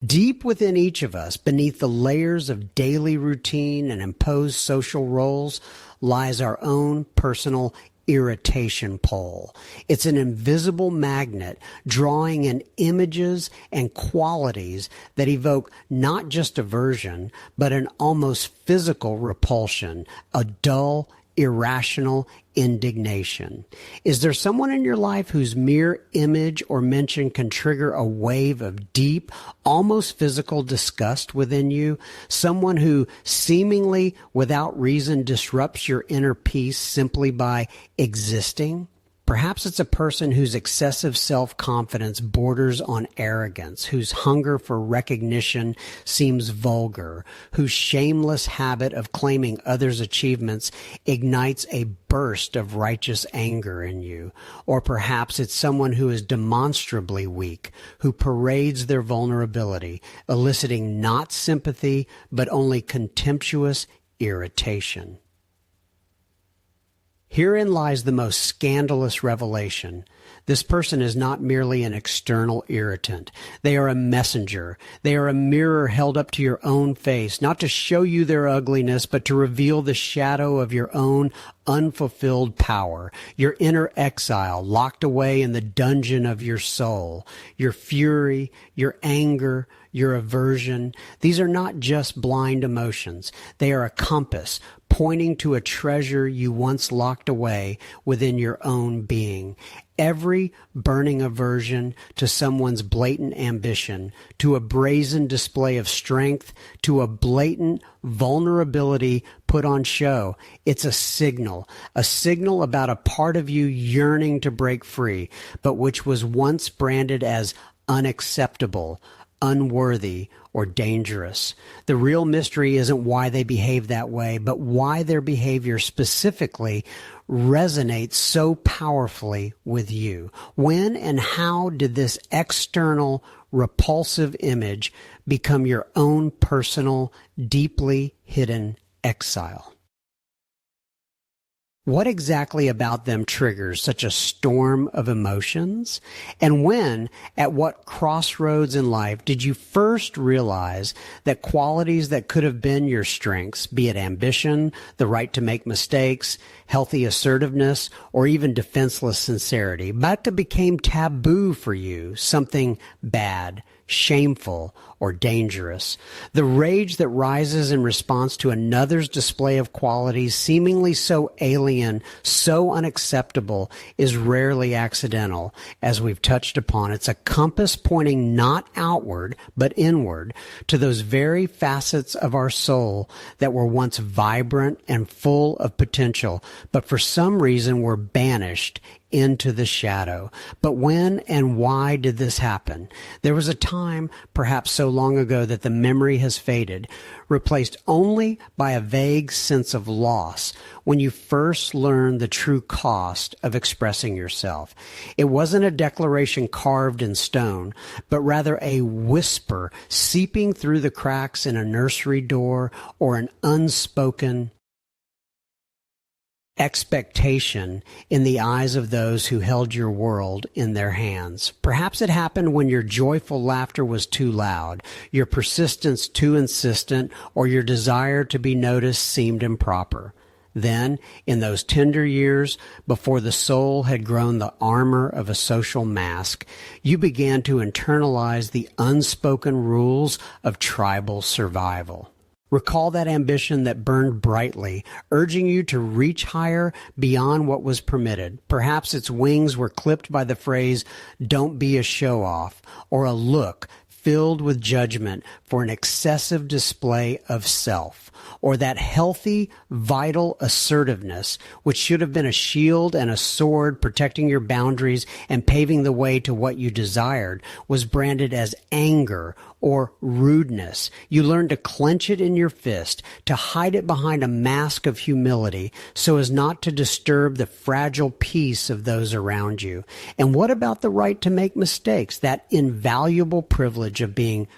Deep within each of us, beneath the layers of daily routine and imposed social roles, lies our own personal irritation pole. It's an invisible magnet drawing in images and qualities that evoke not just aversion, but an almost physical repulsion, a dull, irrational indignation. Is there someone in your life whose mere image or mention can trigger a wave of deep, almost physical disgust within you? Someone who seemingly without reason disrupts your inner peace simply by existing? Perhaps it's a person whose excessive self-confidence borders on arrogance, whose hunger for recognition seems vulgar, whose shameless habit of claiming others' achievements ignites a burst of righteous anger in you. Or perhaps it's someone who is demonstrably weak, who parades their vulnerability, eliciting not sympathy, but only contemptuous irritation. Herein lies the most scandalous revelation. This person is not merely an external irritant. They are a messenger. They are a mirror held up to your own face, not to show you their ugliness, but to reveal the shadow of your own unfulfilled power, your inner exile locked away in the dungeon of your soul, your fury, your anger, your aversion. These are not just blind emotions. They are a compass pointing to a treasure you once locked away within your own being. Every burning aversion to someone's blatant ambition, to a brazen display of strength, to a blatant vulnerability put on show, it's a signal about a part of you yearning to break free, but which was once branded as unacceptable, unworthy, or dangerous. The real mystery isn't why they behave that way, but why their behavior specifically resonates so powerfully with you. When and how did this external, repulsive image become your own personal, deeply hidden exile? What exactly about them triggers such a storm of emotions? And when, at what crossroads in life, did you first realize that qualities that could have been your strengths, be it ambition, the right to make mistakes, healthy assertiveness, or even defenseless sincerity, but it became taboo for you, something bad, shameful, or dangerous? The rage that rises in response to another's display of qualities seemingly so alien, so unacceptable, is rarely accidental. As we've touched upon, it's a compass pointing not outward, but inward, to those very facets of our soul that were once vibrant and full of potential, but for some reason were banished into the shadow. But when and why did this happen? There was a time, perhaps so long ago that the memory has faded, replaced only by a vague sense of loss, when you first learned the true cost of expressing yourself. It wasn't a declaration carved in stone, but rather a whisper seeping through the cracks in a nursery door, or an unspoken expectation in the eyes of those who held your world in their hands. Perhaps it happened when your joyful laughter was too loud, your persistence too insistent, or your desire to be noticed seemed improper. Then, in those tender years, before the soul had grown the armor of a social mask, you began to internalize the unspoken rules of tribal survival. Recall that ambition that burned brightly, urging you to reach higher beyond what was permitted. Perhaps its wings were clipped by the phrase, "Don't be a show-off," or a look filled with judgment for an excessive display of self, or that healthy, vital assertiveness, which should have been a shield and a sword protecting your boundaries and paving the way to what you desired, was branded as anger or rudeness. You learned to clench it in your fist, to hide it behind a mask of humility, so as not to disturb the fragile peace of those around you. And what about the right to make mistakes, that invaluable privilege of being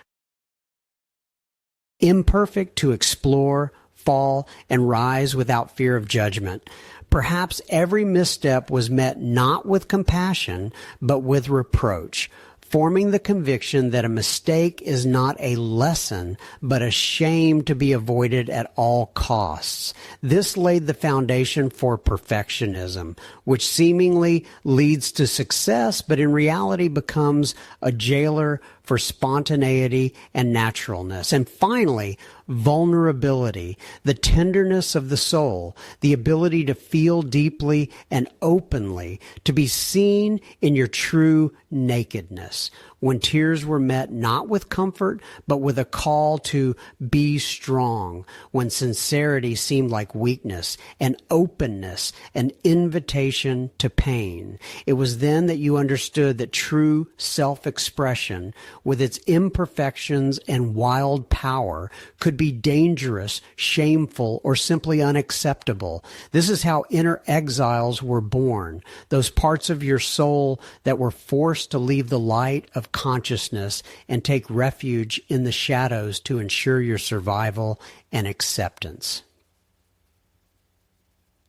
imperfect, to explore, fall, and rise without fear of judgment? Perhaps every misstep was met not with compassion, but with reproach. forming the conviction that a mistake is not a lesson, but a shame to be avoided at all costs. This laid the foundation for perfectionism, which seemingly leads to success, but in reality becomes a jailer for spontaneity and naturalness. And finally, vulnerability, the tenderness of the soul, the ability to feel deeply and openly, to be seen in your true nakedness. When tears were met not with comfort, but with a call to be strong. When sincerity seemed like weakness, and openness an invitation to pain. It was then that you understood that true self-expression, with its imperfections and wild power, could be dangerous, shameful, or simply unacceptable. This is how inner exiles were born, those parts of your soul that were forced to leave the light of consciousness and take refuge in the shadows to ensure your survival and acceptance.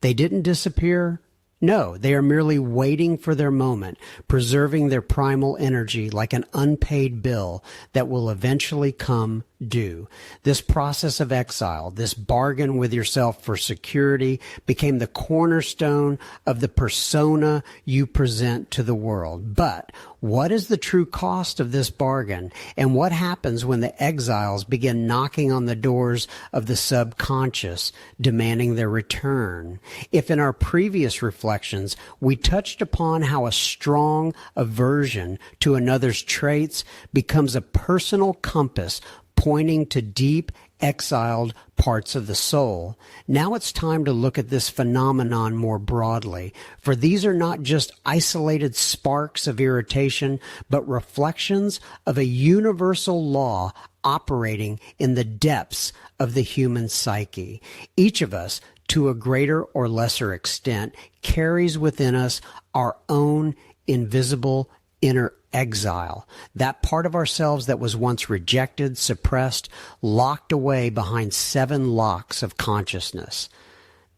They didn't disappear. No, they are merely waiting for their moment, preserving their primal energy like an unpaid bill that will eventually come due. This process of exile, this bargain with yourself for security, became the cornerstone of the persona you present to the world. But what is the true cost of this bargain? And what happens when the exiles begin knocking on the doors of the subconscious, demanding their return? If in our previous reflections we touched upon how a strong aversion to another's traits becomes a personal compass pointing to deep, exiled parts of the soul, now it's time to look at this phenomenon more broadly, for these are not just isolated sparks of irritation, but reflections of a universal law operating in the depths of the human psyche. Each of us, to a greater or lesser extent, carries within us our own invisible inner exile, that part of ourselves that was once rejected, suppressed, locked away behind 7 locks of consciousness.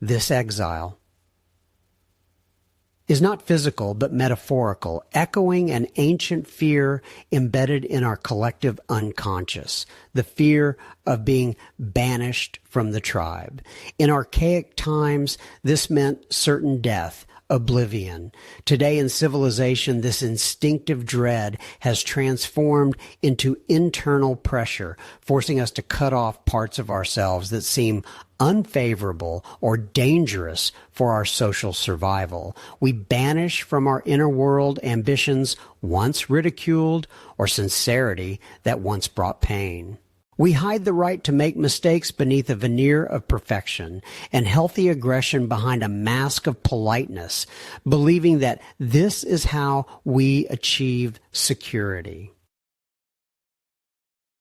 This exile is not physical but metaphorical, echoing an ancient fear embedded in our collective unconscious, the fear of being banished from the tribe. In archaic times, this meant certain death, oblivion. Today in civilization, this instinctive dread has transformed into internal pressure, forcing us to cut off parts of ourselves that seem unfavorable or dangerous for our social survival. We banish from our inner world ambitions once ridiculed or sincerity that once brought pain. We hide the right to make mistakes beneath a veneer of perfection and healthy aggression behind a mask of politeness, believing that this is how we achieve security.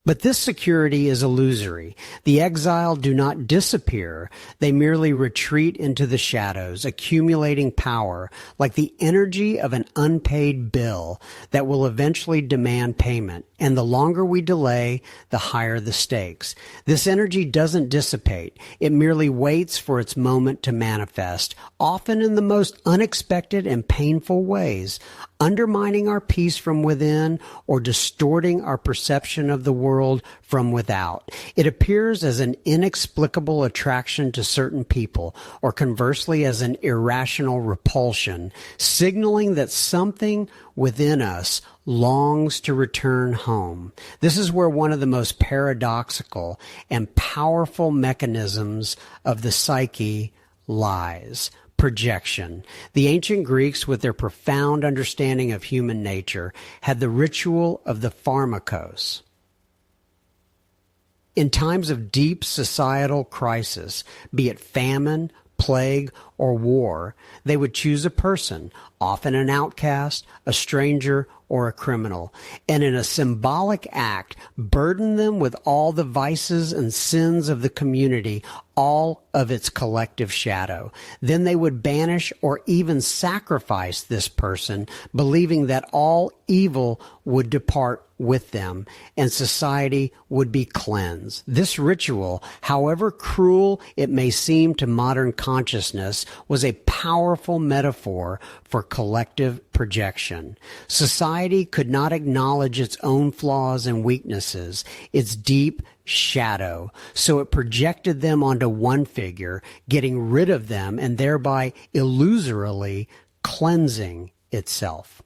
But this security is illusory. The exile do not disappear. They merely retreat into the shadows, accumulating power like the energy of an unpaid bill that will eventually demand payment. And the longer we delay, the higher the stakes. This energy doesn't dissipate. It merely waits for its moment to manifest, often in the most unexpected and painful ways, undermining our peace from within or distorting our perception of the world from without. It appears as an inexplicable attraction to certain people, or conversely as an irrational repulsion, signaling that something within us longs to return home. This is where one of the most paradoxical and powerful mechanisms of the psyche lies. Projection. The ancient Greeks, with their profound understanding of human nature, had the ritual of the pharmakos. In times of deep societal crisis, be it famine, plague, or war, they would choose a person, often an outcast, a stranger, or a criminal, and in a symbolic act, burden them with all the vices and sins of the community, all of its collective shadow. Then they would banish or even sacrifice this person, believing that all evil would depart with them and society would be cleansed. This ritual, however cruel it may seem to modern consciousness, was a powerful metaphor for collective projection. Society could not acknowledge its own flaws and weaknesses, its deep shadow, so it projected them onto one figure, getting rid of them and thereby illusorily cleansing itself.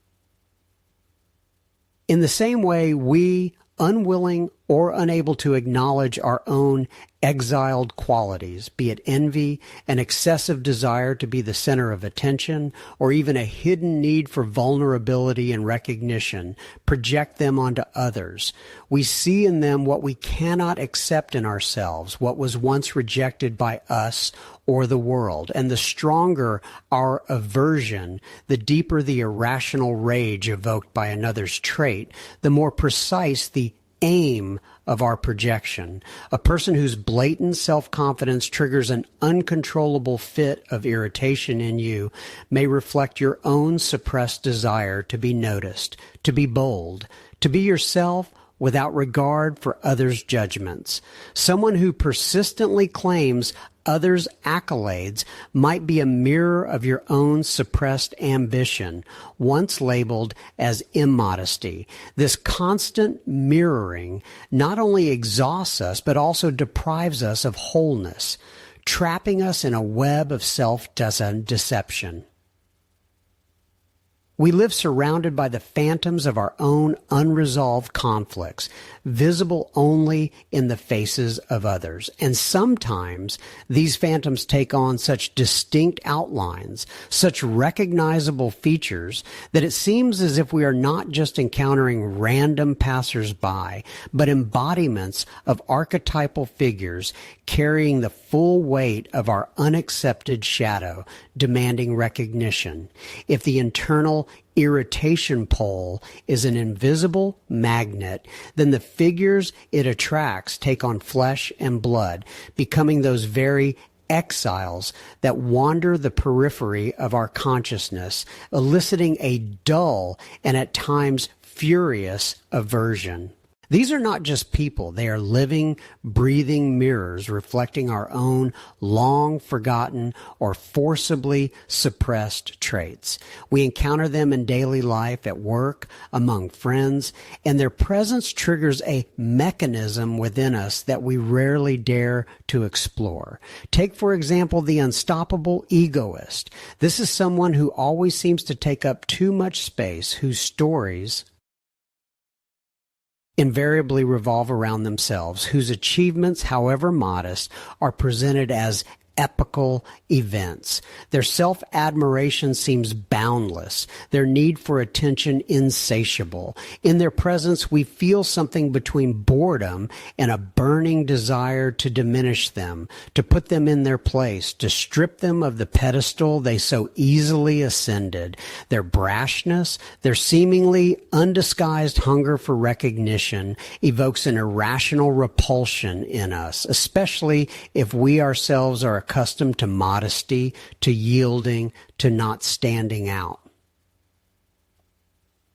In the same way, we, unwilling or unable to acknowledge our own exiled qualities, be it envy, an excessive desire to be the center of attention, or even a hidden need for vulnerability and recognition, project them onto others. We see in them what we cannot accept in ourselves, what was once rejected by us or the world. And the stronger our aversion, the deeper the irrational rage evoked by another's trait, the more precise the aim of our projection. A person whose blatant self-confidence triggers an uncontrollable fit of irritation in you may reflect your own suppressed desire to be noticed, to be bold, to be yourself without regard for others' judgments. Someone who persistently claims others' accolades might be a mirror of your own suppressed ambition, once labeled as immodesty. This constant mirroring not only exhausts us, but also deprives us of wholeness, trapping us in a web of self-deception. We live surrounded by the phantoms of our own unresolved conflicts, visible only in the faces of others. And sometimes these phantoms take on such distinct outlines, such recognizable features, that it seems as if we are not just encountering random passers-by, but embodiments of archetypal figures carrying the full weight of our unaccepted shadow, demanding recognition. If the internal irritation pole is an invisible magnet, then the figures it attracts take on flesh and blood, becoming those very exiles that wander the periphery of our consciousness, eliciting a dull and at times furious aversion. These are not just people. They are living, breathing mirrors reflecting our own long-forgotten or forcibly suppressed traits. We encounter them in daily life, at work, among friends, and their presence triggers a mechanism within us that we rarely dare to explore. Take, for example, the unstoppable egoist. This is someone who always seems to take up too much space, whose stories invariably revolve around themselves, whose achievements, however modest, are presented as epical events. Their self-admiration seems boundless, their need for attention insatiable. In their presence, we feel something between boredom and a burning desire to diminish them, to put them in their place, to strip them of the pedestal they so easily ascended. Their brashness, their seemingly undisguised hunger for recognition evokes an irrational repulsion in us, especially if we ourselves are accustomed to modesty, to yielding, to not standing out.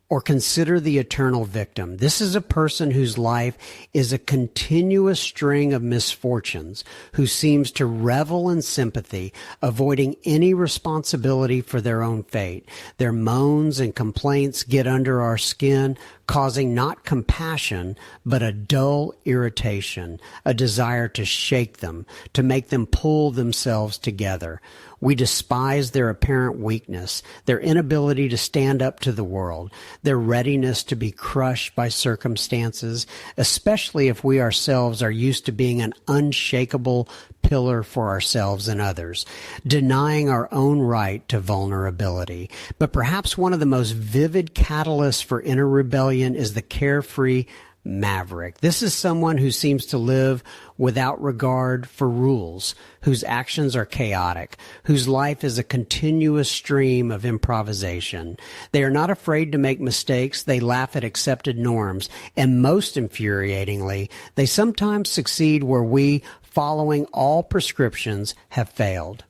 Or consider the eternal victim. This is a person whose life is a continuous string of misfortunes, who seems to revel in sympathy, avoiding any responsibility for their own fate. Their moans and complaints get under our skin, causing not compassion, but a dull irritation, a desire to shake them, to make them pull themselves together. We despise their apparent weakness, their inability to stand up to the world, their readiness to be crushed by circumstances, especially if we ourselves are used to being an unshakable pillar for ourselves and others, denying our own right to vulnerability. But perhaps one of the most vivid catalysts for inner rebellion is the carefree maverick. This is someone who seems to live without regard for rules, whose actions are chaotic, whose life is a continuous stream of improvisation. They are not afraid to make mistakes. They laugh at accepted norms. And most infuriatingly, they sometimes succeed where we following all prescriptions have failed.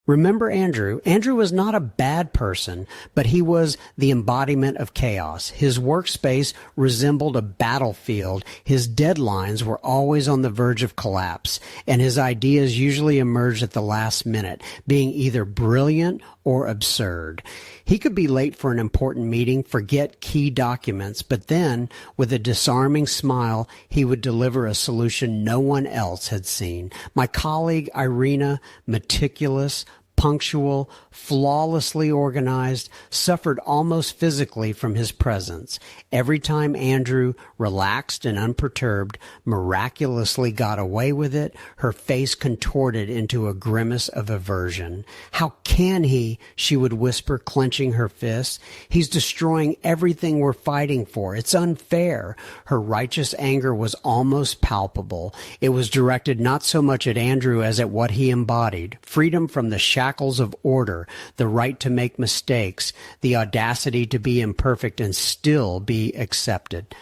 Remember Andrew. Andrew was not a bad person, but he was the embodiment of chaos. His workspace resembled a battlefield. His deadlines were always on the verge of collapse, and his ideas usually emerged at the last minute, being either brilliant or absurd. He could be late for an important meeting, forget key documents, but then, with a disarming smile, he would deliver a solution no one else had seen. My colleague Irina, meticulous, punctual, flawlessly organized, suffered almost physically from his presence. Every time Andrew, relaxed and unperturbed, miraculously got away with it, her face contorted into a grimace of aversion. "How can he?" she would whisper, clenching her fists. "He's destroying everything we're fighting for. It's unfair." Her righteous anger was almost palpable. It was directed not so much at Andrew as at what he embodied: freedom from the shackles of order, the right to make mistakes, the audacity to be imperfect and still be accepted.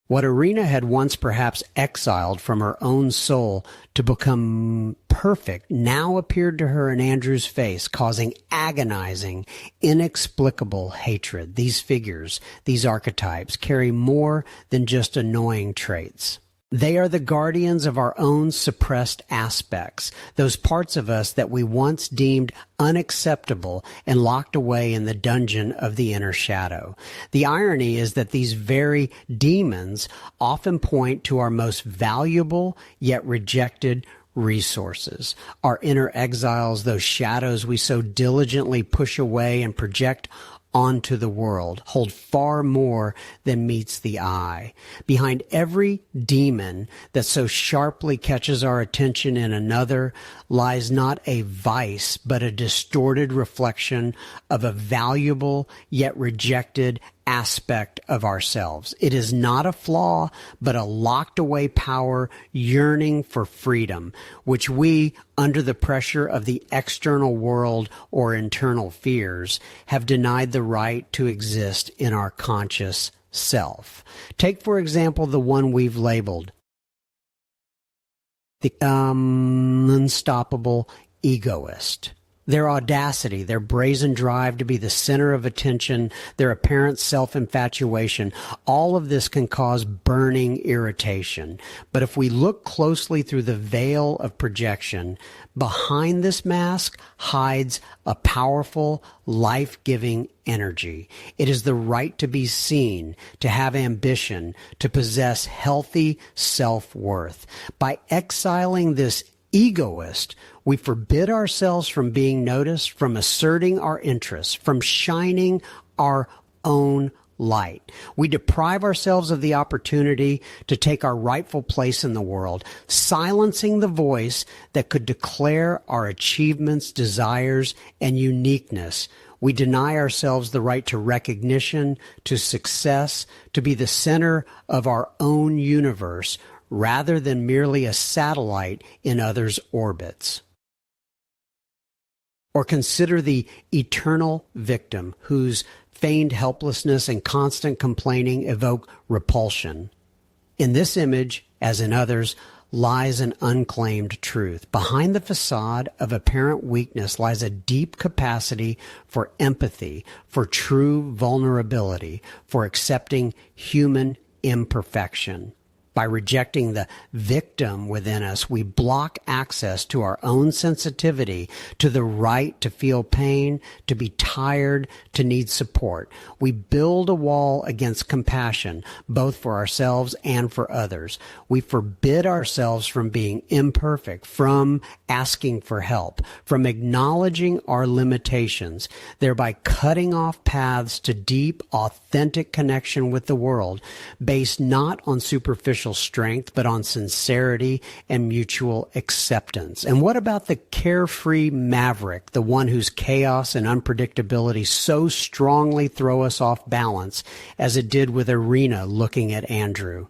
What Irina had once perhaps exiled from her own soul to become perfect now appeared to her in Andrew's face, causing agonizing, inexplicable hatred. These figures, these archetypes, carry more than just annoying traits. They are the guardians of our own suppressed aspects, those parts of us that we once deemed unacceptable and locked away in the dungeon of the inner shadow. The irony is that these very demons often point to our most valuable yet rejected resources, our inner exiles, those shadows we so diligently push away and project onto the world, hold far more than meets the eye. Behind every demon that so sharply catches our attention in another lies not a vice, but a distorted reflection of a valuable yet rejected aspect of ourselves. It is not a flaw, but a locked away power yearning for freedom, which we, under the pressure of the external world or internal fears, have denied the right to exist in our conscious self. Take, for example, the one we've labeled the unstoppable egoist. Their audacity, their brazen drive to be the center of attention, their apparent self-infatuation, all of this can cause burning irritation. But if we look closely through the veil of projection, behind this mask hides a powerful, life-giving energy. It is the right to be seen, to have ambition, to possess healthy self-worth. By exiling this egoist, we forbid ourselves from being noticed, from asserting our interests, from shining our own light. We deprive ourselves of the opportunity to take our rightful place in the world, silencing the voice that could declare our achievements, desires, and uniqueness. We deny ourselves the right to recognition, to success, to be the center of our own universe, rather than merely a satellite in others' orbits. Or consider the eternal victim whose feigned helplessness and constant complaining evoke repulsion. In this image, as in others, lies an unclaimed truth. Behind the facade of apparent weakness lies a deep capacity for empathy, for true vulnerability, for accepting human imperfection. By rejecting the victim within us, we block access to our own sensitivity, to the right to feel pain, to be tired, to need support. We build a wall against compassion, both for ourselves and for others. We forbid ourselves from being imperfect, from asking for help, from acknowledging our limitations, thereby cutting off paths to deep, authentic connection with the world, based not on superficial strength, but on sincerity and mutual acceptance. And what about the carefree maverick, the one whose chaos and unpredictability so strongly throw us off balance, as it did with Irina looking at Andrew?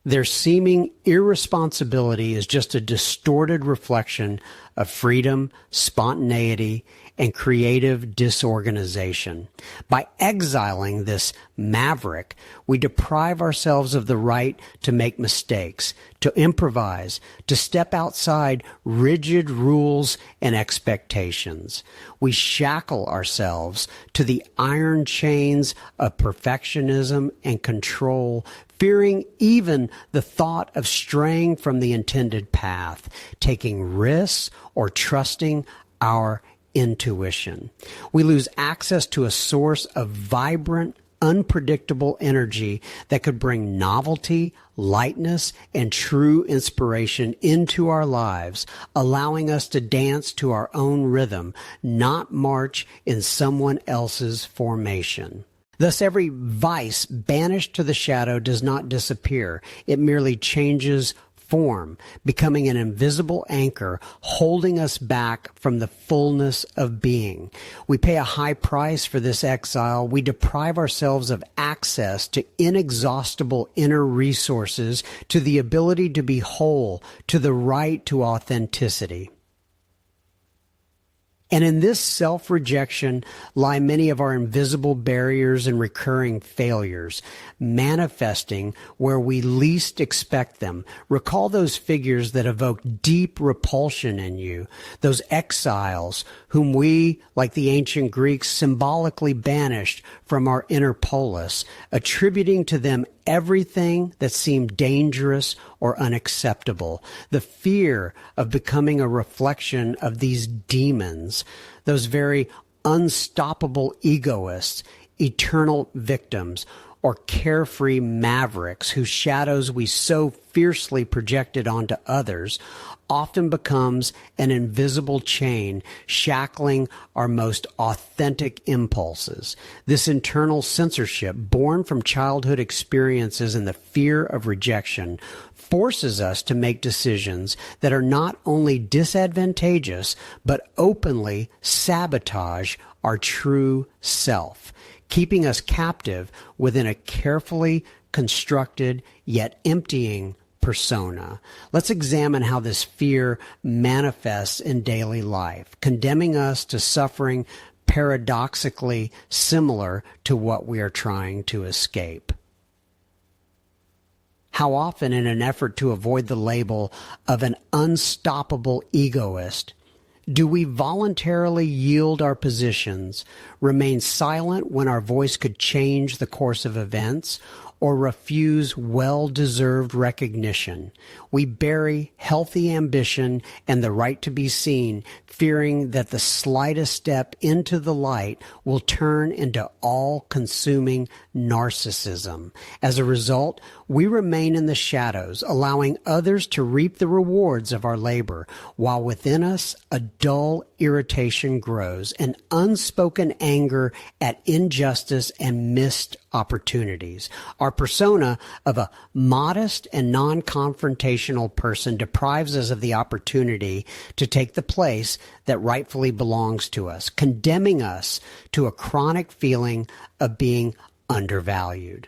Their seeming irresponsibility is just a distorted reflection of freedom, spontaneity, and creative disorganization. By exiling this maverick, we deprive ourselves of the right to make mistakes, to improvise, to step outside rigid rules and expectations. We shackle ourselves to the iron chains of perfectionism and control, fearing even the thought of straying from the intended path, taking risks, or trusting our intuition. We lose access to a source of vibrant, unpredictable energy that could bring novelty, lightness, and true inspiration into our lives, allowing us to dance to our own rhythm, not march in someone else's formation. Thus, every vice banished to the shadow does not disappear. It merely changes form, becoming an invisible anchor, holding us back from the fullness of being. We pay a high price for this exile. We deprive ourselves of access to inexhaustible inner resources, to the ability to be whole, to the right to authenticity. And in this self-rejection lie many of our invisible barriers and recurring failures, manifesting where we least expect them. Recall those figures that evoke deep repulsion in you, those exiles whom we, like the ancient Greeks, symbolically banished from our inner polis, attributing to them everything that seemed dangerous or unacceptable. The fear of becoming a reflection of these demons, those very unstoppable egoists, eternal victims, or carefree mavericks whose shadows we so fiercely projected onto others, often becomes an invisible chain shackling our most authentic impulses. This internal censorship, born from childhood experiences and the fear of rejection, forces us to make decisions that are not only disadvantageous, but openly sabotage our true self, keeping us captive within a carefully constructed yet emptying persona. Let's examine how this fear manifests in daily life, condemning us to suffering paradoxically similar to what we are trying to escape. How often, in an effort to avoid the label of an unstoppable egoist, do we voluntarily yield our positions, remain silent when our voice could change the course of events, or refuse well-deserved recognition? We bury healthy ambition and the right to be seen, fearing that the slightest step into the light will turn into all-consuming narcissism. As a result, we remain in the shadows, allowing others to reap the rewards of our labor, while within us a dull irritation grows, an unspoken anger at injustice and missed opportunities. Our persona of a modest and non-confrontational person deprives us of the opportunity to take the place that rightfully belongs to us, condemning us to a chronic feeling of being undervalued.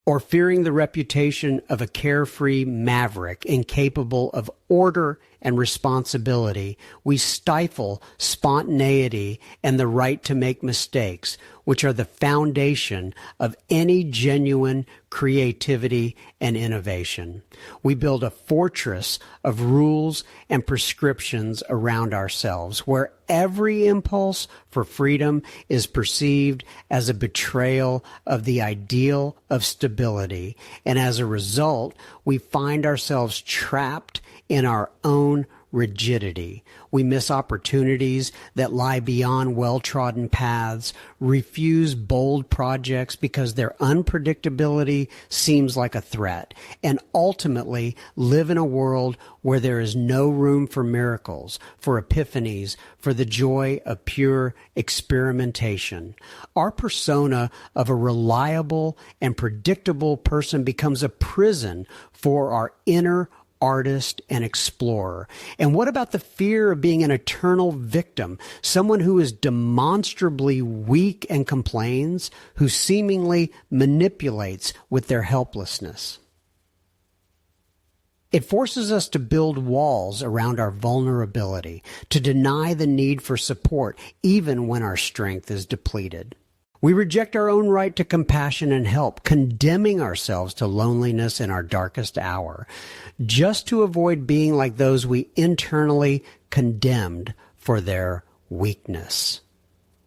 Or fearing the reputation of a carefree maverick incapable of order and responsibility, we stifle spontaneity and the right to make mistakes, which are the foundation of any genuine creativity and innovation. We build a fortress of rules and prescriptions around ourselves, where every impulse for freedom is perceived as a betrayal of the ideal of stability, and as a result, we find ourselves trapped in our own rigidity. We miss opportunities that lie beyond well-trodden paths, refuse bold projects because their unpredictability seems like a threat, and ultimately live in a world where there is no room for miracles, for epiphanies, for the joy of pure experimentation. Our persona of a reliable and predictable person becomes a prison for our inner artist and explorer. And what about the fear of being an eternal victim, someone who is demonstrably weak and complains, who seemingly manipulates with their helplessness? It forces us to build walls around our vulnerability, to deny the need for support even when our strength is depleted. We reject our own right to compassion and help, condemning ourselves to loneliness in our darkest hour, just to avoid being like those we internally condemned for their weakness.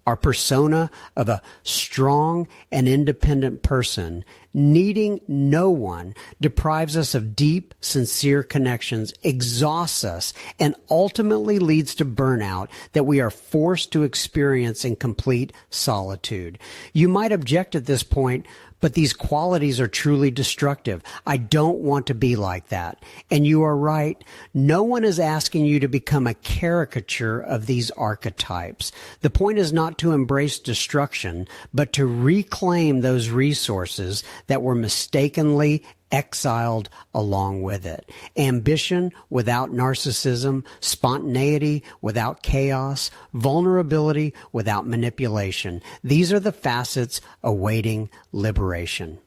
Our persona of a strong and independent person, needing no one, deprives us of deep, sincere connections, exhausts us, and ultimately leads to burnout that we are forced to experience in complete solitude. You might object at this point, but these qualities are truly destructive. I don't want to be like that. And you are right. No one is asking you to become a caricature of these archetypes. The point is not to embrace destruction, but to reclaim those resources that were mistakenly exiled along with it. Ambition without narcissism, spontaneity without chaos, vulnerability without manipulation. These are the facets awaiting liberation.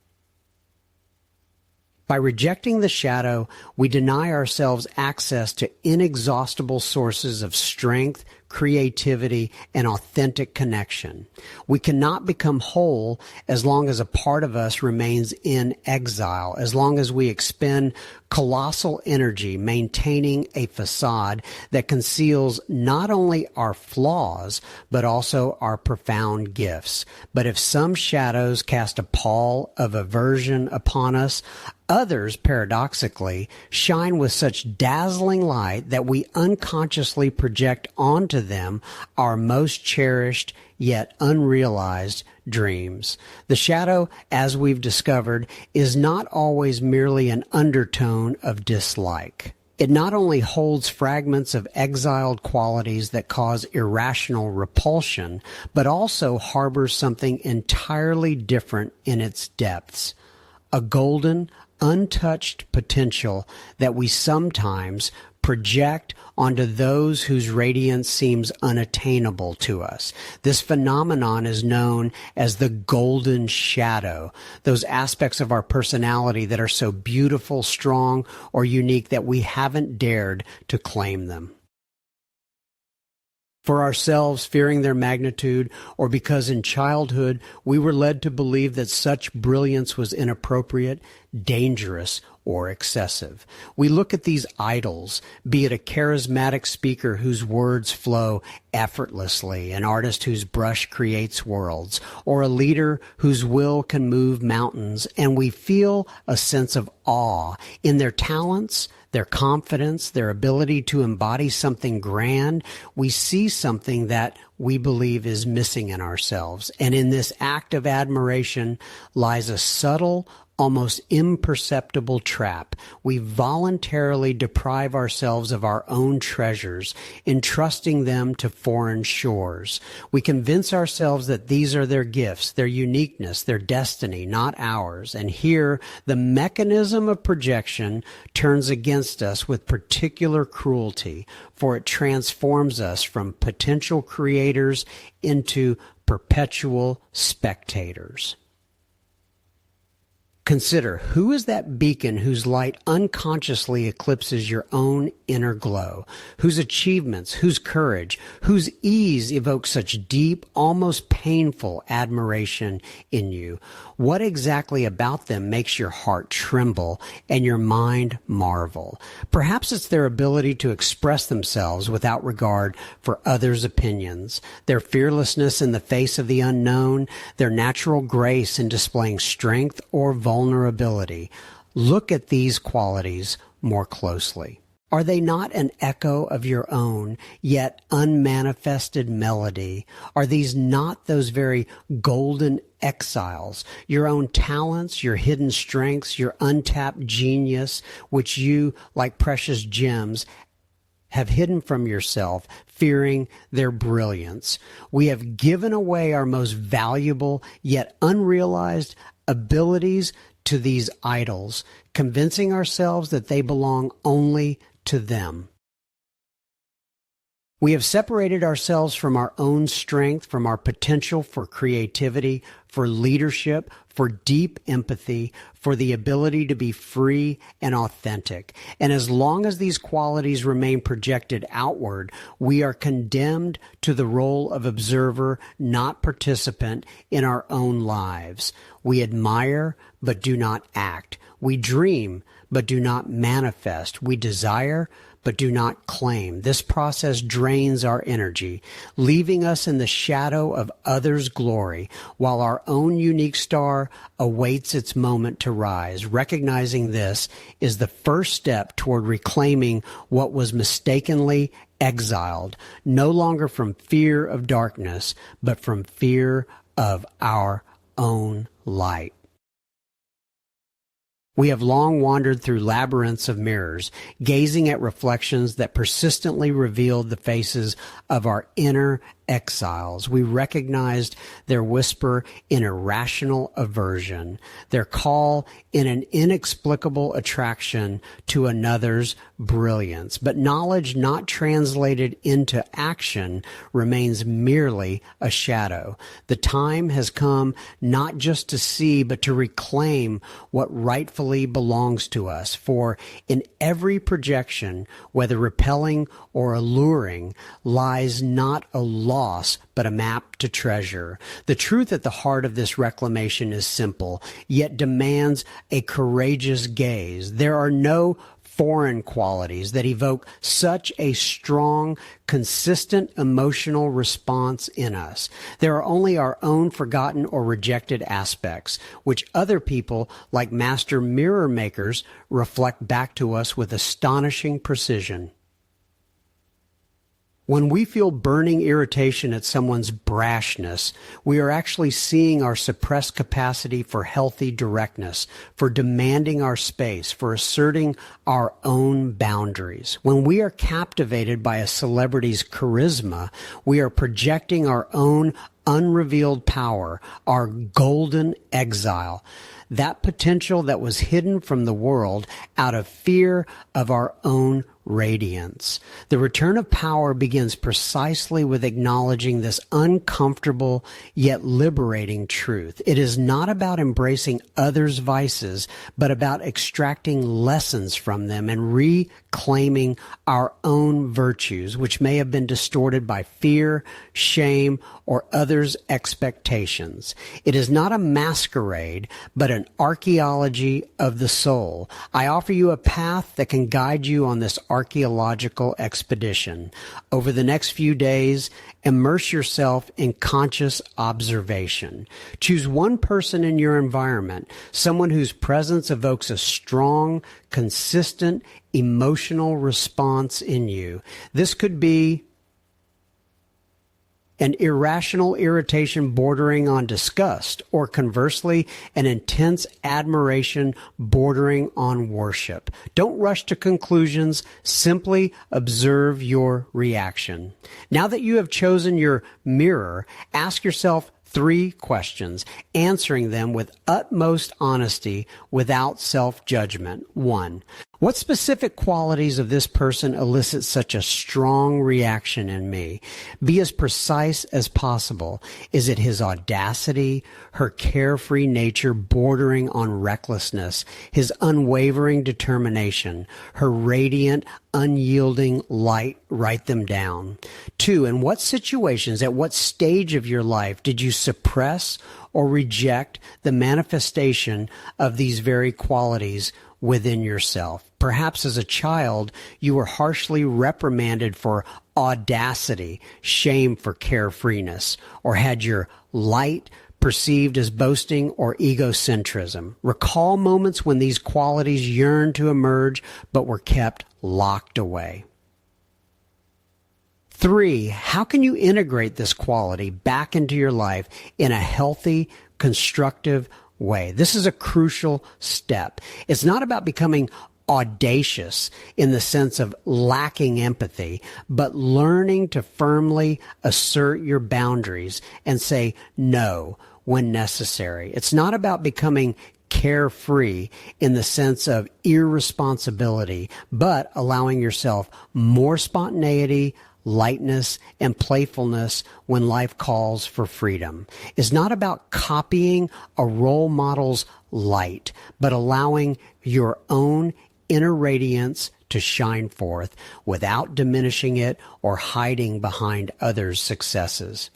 By rejecting the shadow, we deny ourselves access to inexhaustible sources of strength, creativity, and authentic connection. We cannot become whole as long as a part of us remains in exile, as long as we expend colossal energy maintaining a facade that conceals not only our flaws, but also our profound gifts. But if some shadows cast a pall of aversion upon us, others, paradoxically, shine with such dazzling light that we unconsciously project onto them our most cherished yet unrealized dreams. The shadow, as we've discovered, is not always merely an undertone of dislike. It not only holds fragments of exiled qualities that cause irrational repulsion, but also harbors something entirely different in its depths. A golden, untouched potential that we sometimes project onto those whose radiance seems unattainable to us. This phenomenon is known as the golden shadow, those aspects of our personality that are so beautiful, strong, or unique that we haven't dared to claim them. For ourselves, fearing their magnitude, or because in childhood we were led to believe that such brilliance was inappropriate, dangerous, or excessive. We look at these idols, be it a charismatic speaker whose words flow effortlessly, an artist whose brush creates worlds, or a leader whose will can move mountains, and we feel a sense of awe in their talents, their confidence, their ability to embody something grand. We see something that we believe is missing in ourselves. And in this act of admiration lies a subtle, almost imperceptible trap. We voluntarily deprive ourselves of our own treasures, entrusting them to foreign shores. We convince ourselves that these are their gifts, their uniqueness, their destiny, not ours. And here, the mechanism of projection turns against us with particular cruelty, for it transforms us from potential creators into perpetual spectators. Consider, who is that beacon whose light unconsciously eclipses your own inner glow, whose achievements, whose courage, whose ease evoke such deep, almost painful admiration in you? What exactly about them makes your heart tremble and your mind marvel? Perhaps it's their ability to express themselves without regard for others' opinions, their fearlessness in the face of the unknown, their natural grace in displaying strength or vulnerability. Look at these qualities more closely. Are they not an echo of your own, yet unmanifested melody? Are these not those very golden exiles, your own talents, your hidden strengths, your untapped genius, which you, like precious gems, have hidden from yourself, fearing their brilliance? We have given away our most valuable, yet unrealized abilities to these idols, convincing ourselves that they belong only to them. We have separated ourselves from our own strength, from our potential for creativity, for leadership, for deep empathy, for the ability to be free and authentic. And as long as these qualities remain projected outward, we are condemned to the role of observer, not participant, in our own lives. We admire, but do not act. We dream, but do not manifest. We desire, but do not claim. This process drains our energy, leaving us in the shadow of others' glory, while our own unique star awaits its moment to rise. Recognizing this is the first step toward reclaiming what was mistakenly exiled, no longer from fear of darkness, but from fear of our own light. We have long wandered through labyrinths of mirrors, gazing at reflections that persistently revealed the faces of our inner exiles. We recognized their whisper in irrational aversion, their call in an inexplicable attraction to another's brilliance. But knowledge not translated into action remains merely a shadow. The time has come not just to see, but to reclaim what rightfully belongs to us. For in every projection, whether repelling or alluring, lies not a loss, but a map to treasure. The truth at the heart of this reclamation is simple, yet demands a courageous gaze. There are no foreign qualities that evoke such a strong, consistent emotional response in us. There are only our own forgotten or rejected aspects, which other people, like master mirror makers, reflect back to us with astonishing precision. When we feel burning irritation at someone's brashness, we are actually seeing our suppressed capacity for healthy directness, for demanding our space, for asserting our own boundaries. When we are captivated by a celebrity's charisma, we are projecting our own unrevealed power, our golden exile, that potential that was hidden from the world out of fear of our own radiance. The return of power begins precisely with acknowledging this uncomfortable yet liberating truth. It is not about embracing others' vices, but about extracting lessons from them and reclaiming our own virtues, which may have been distorted by fear, shame, or others' expectations. It is not a masquerade, but an archaeology of the soul. I offer you a path that can guide you on this archaeological expedition. Over the next few days, immerse yourself in conscious observation. Choose one person in your environment, someone whose presence evokes a strong, consistent, emotional response in you. This could be an irrational irritation bordering on disgust, or conversely, an intense admiration bordering on worship. Don't rush to conclusions. Simply observe your reaction. Now that you have chosen your mirror, ask yourself 3 questions, answering them with utmost honesty without self-judgment. 1. What specific qualities of this person elicit such a strong reaction in me? Be as precise as possible. Is it his audacity, her carefree nature bordering on recklessness, his unwavering determination, her radiant, unyielding light? Write them down. 2. In what situations, at what stage of your life did you suppress or reject the manifestation of these very qualities within yourself? Perhaps as a child, you were harshly reprimanded for audacity, shame for carefreeness, or had your light perceived as boasting or egocentrism. Recall moments when these qualities yearned to emerge but were kept locked away. 3, how can you integrate this quality back into your life in a healthy, constructive way? This is a crucial step. It's not about becoming audacious in the sense of lacking empathy, but learning to firmly assert your boundaries and say no when necessary. It's not about becoming carefree in the sense of irresponsibility, but allowing yourself more spontaneity, lightness, and playfulness when life calls for freedom is not about copying a role model's light, but allowing your own inner radiance to shine forth without diminishing it or hiding behind others' successes.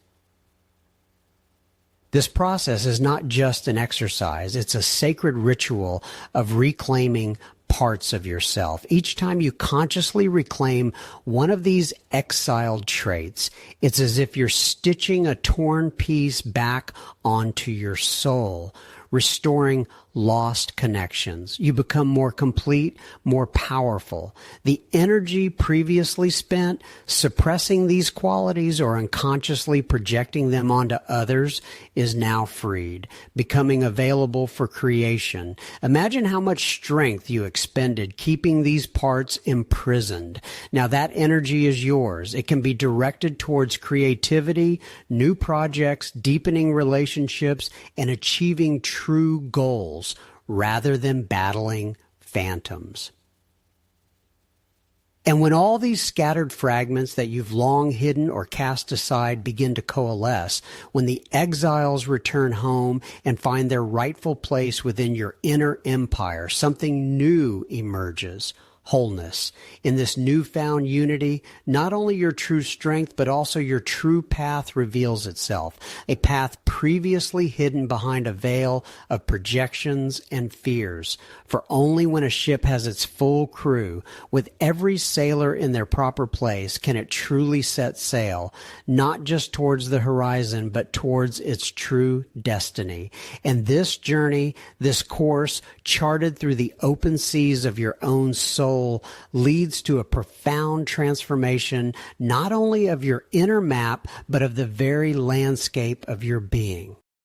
This process is not just an exercise, it's a sacred ritual of reclaiming parts of yourself. Each time you consciously reclaim one of these exiled traits, it's as if you're stitching a torn piece back onto your soul, restoring lost connections. You become more complete, more powerful. The energy previously spent suppressing these qualities or unconsciously projecting them onto others is now freed, becoming available for creation. Imagine how much strength you expended keeping these parts imprisoned. Now that energy is yours. It can be directed towards creativity, new projects, deepening relationships, and achieving true goals, rather than battling phantoms. And when all these scattered fragments that you've long hidden or cast aside begin to coalesce, when the exiles return home and find their rightful place within your inner empire, something new emerges. Wholeness. In this newfound unity, not only your true strength, but also your true path reveals itself, a path previously hidden behind a veil of projections and fears. For only when a ship has its full crew, with every sailor in their proper place, can it truly set sail, not just towards the horizon, but towards its true destiny. And this journey, this course, charted through the open seas of your own soul, leads to a profound transformation, not only of your inner map, but of the very landscape of your being.